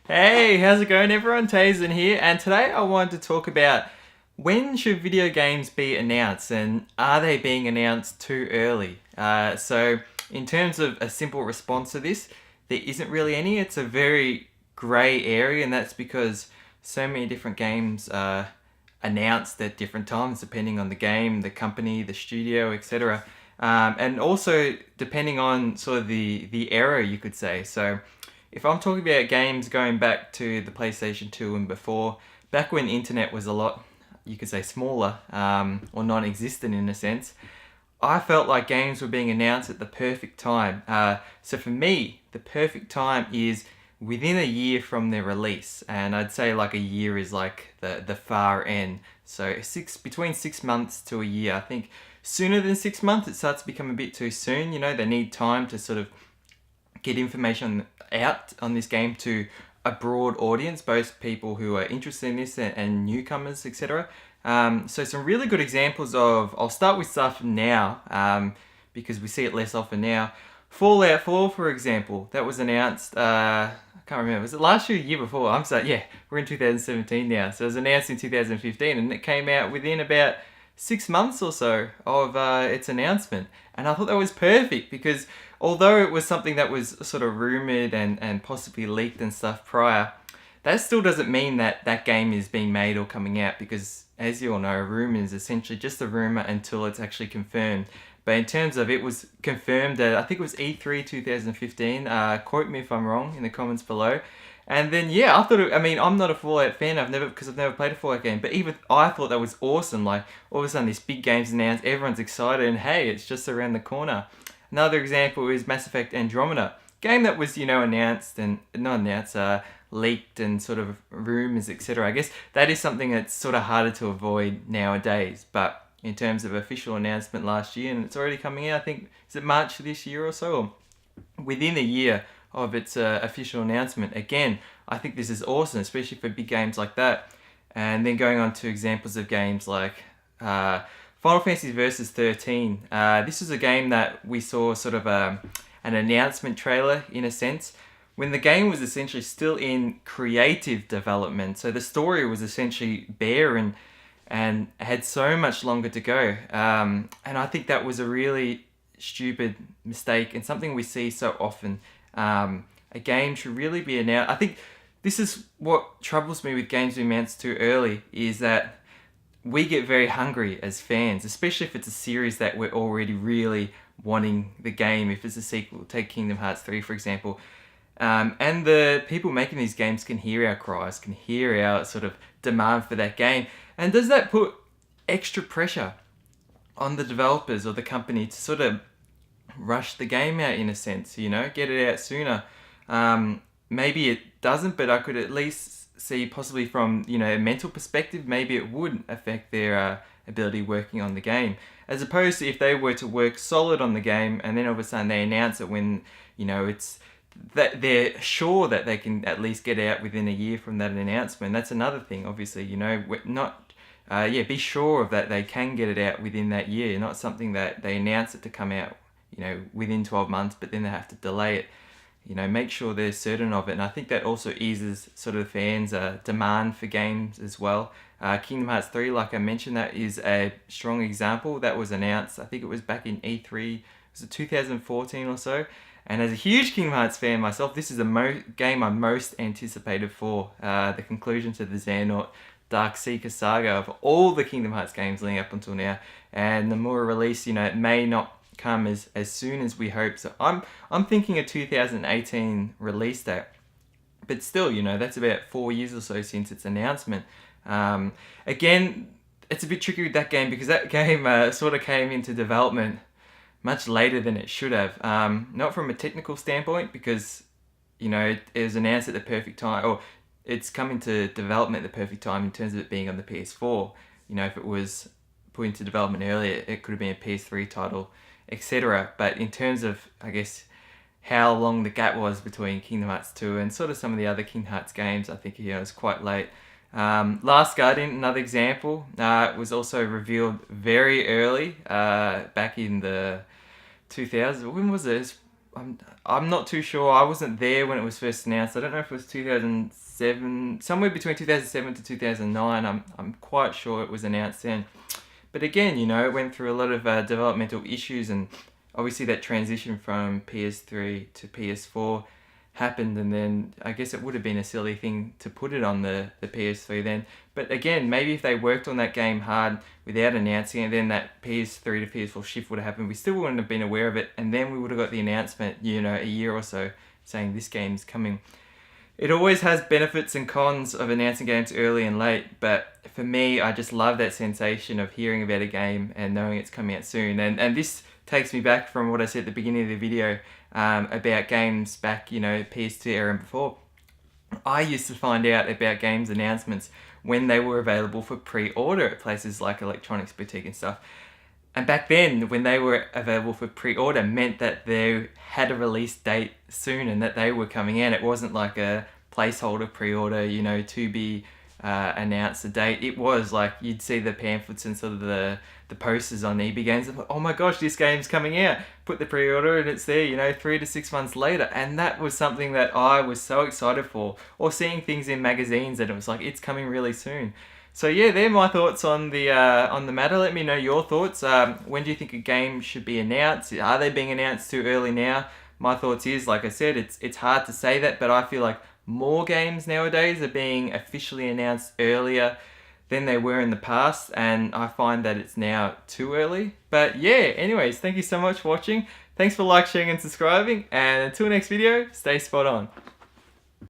Hey, how's it going everyone? Teysind here, and today I wanted to talk about when should video games be announced and are they being announced too early? So in terms of a simple response to this, there isn't really any. It's a very grey area, and that's because so many different games are announced at different times depending on the game, the company, the studio, etc. And also depending on sort of the era, you could say. So if I'm talking about games going back to the PlayStation 2 and before, back when the internet was a lot, you could say, smaller or non existent in a sense, I felt like games were being announced at the perfect time. So for me, the perfect time is within a year from their release, and I'd say like a year is like the far end. So between 6 months to a year. I think sooner than 6 months it starts to become a bit too soon. You know, they need time to sort of get information out on this game to a broad audience, both people who are interested in this and newcomers, etc. So some really good examples of, I'll start with stuff now because we see it less often now. Fallout 4, for example, that was announced, I can't remember, was it last year or the year before? I'm sorry, yeah, we're in 2017 now. So it was announced in 2015 and it came out within about 6 months or so of its announcement. And I thought that was perfect because although it was something that was sort of rumored and possibly leaked and stuff prior, that still doesn't mean that that game is being made or coming out because, as you all know, a rumor is essentially just a rumor until it's actually confirmed. But in terms of it was confirmed at, I think it was E3 2015, quote me if I'm wrong in the comments below. And then yeah, I thought I mean I'm not a Fallout fan. Because I've never played a Fallout game. But even I thought that was awesome. Like all of a sudden, this big game's announced, everyone's excited, and hey, it's just around the corner. Another example is Mass Effect Andromeda, game that was announced and not announced, leaked and sort of rumors, etc. I guess that is something that's sort of harder to avoid nowadays. But in terms of official announcement last year, and it's already coming out. I think is it March this year or so, or within a year of its official announcement. Again, I think this is awesome, especially for big games like that. And then going on to examples of games like Final Fantasy Versus 13. This is a game that we saw sort of an announcement trailer in a sense when the game was essentially still in creative development. So the story was essentially bare and had so much longer to go. And I think that was a really stupid mistake and something we see so often. A game should really be announced. I think this is what troubles me with games being announced too early is that we get very hungry as fans, especially if it's a series that we're already really wanting the game. If it's a sequel, take Kingdom Hearts 3 for example. And the people making these games can hear our cries, can hear our sort of demand for that game. And does that put extra pressure on the developers or the company to sort of rush the game out in a sense, get it out sooner? Maybe it doesn't, but I could at least see possibly from, a mental perspective, maybe it would affect their ability working on the game. As opposed to if they were to work solid on the game and then all of a sudden they announce it when, it's that they're sure that they can at least get out within a year from that announcement. That's another thing, obviously, not, be sure of that they can get it out within that year, not something that they announce it to come out, within 12 months, but then they have to delay it. Make sure they're certain of it. And I think that also eases sort of fans' demand for games as well. Kingdom Hearts 3, like I mentioned, that is a strong example. That was announced, I think it was back in E3, was it 2014 or so? And as a huge Kingdom Hearts fan myself, this is the game I'm most anticipated for. The conclusion to the Xehanort Dark Seeker saga of all the Kingdom Hearts games leading up until now. And the more release, it may not come as soon as we hope. So I'm thinking a 2018 release date. But still, that's about 4 years or so since its announcement. Again, it's a bit tricky with that game because that game sort of came into development much later than it should have. Not from a technical standpoint because, it was announced at the perfect time, or it's come into development at the perfect time in terms of it being on the PS4. If it was put into development earlier, it could have been a PS3 title, etc. But in terms of, I guess, how long the gap was between Kingdom Hearts 2 and sort of some of the other Kingdom Hearts games, I think, it was quite late. Last Guardian, another example, it was also revealed very early, back in the 2000s. When was this? I'm not too sure. I wasn't there when it was first announced. I don't know if it was 2007, somewhere between 2007 to 2009. I'm quite sure it was announced then. But again, it went through a lot of developmental issues, and obviously that transition from PS3 to PS4 happened, and then I guess it would have been a silly thing to put it on the PS3 then. But again, maybe if they worked on that game hard without announcing it, then that PS3 to PS4 shift would have happened. We still wouldn't have been aware of it, and then we would have got the announcement, a year or so saying this game's coming. It always has benefits and cons of announcing games early and late, but for me, I just love that sensation of hearing about a game and knowing it's coming out soon. And this takes me back from what I said at the beginning of the video about games back, PS2 era and before. I used to find out about games announcements when they were available for pre-order at places like Electronics Boutique and stuff. And back then, when they were available for pre-order, meant that they had a release date soon and that they were coming in. It wasn't like a placeholder pre-order, to be announced a date. It was like you'd see the pamphlets and sort of the posters on EB Games. And, oh my gosh, this game's coming out. Put the pre-order and it's there, 3 to 6 months later. And that was something that I was so excited for. Or seeing things in magazines and it was like, it's coming really soon. So yeah, they're my thoughts on the matter. Let me know your thoughts. When do you think a game should be announced? Are they being announced too early now? My thoughts is, like I said, it's hard to say that, but I feel like more games nowadays are being officially announced earlier than they were in the past, and I find that it's now too early. But yeah, anyways, thank you so much for watching. Thanks for sharing and subscribing, and until next video, stay spot on.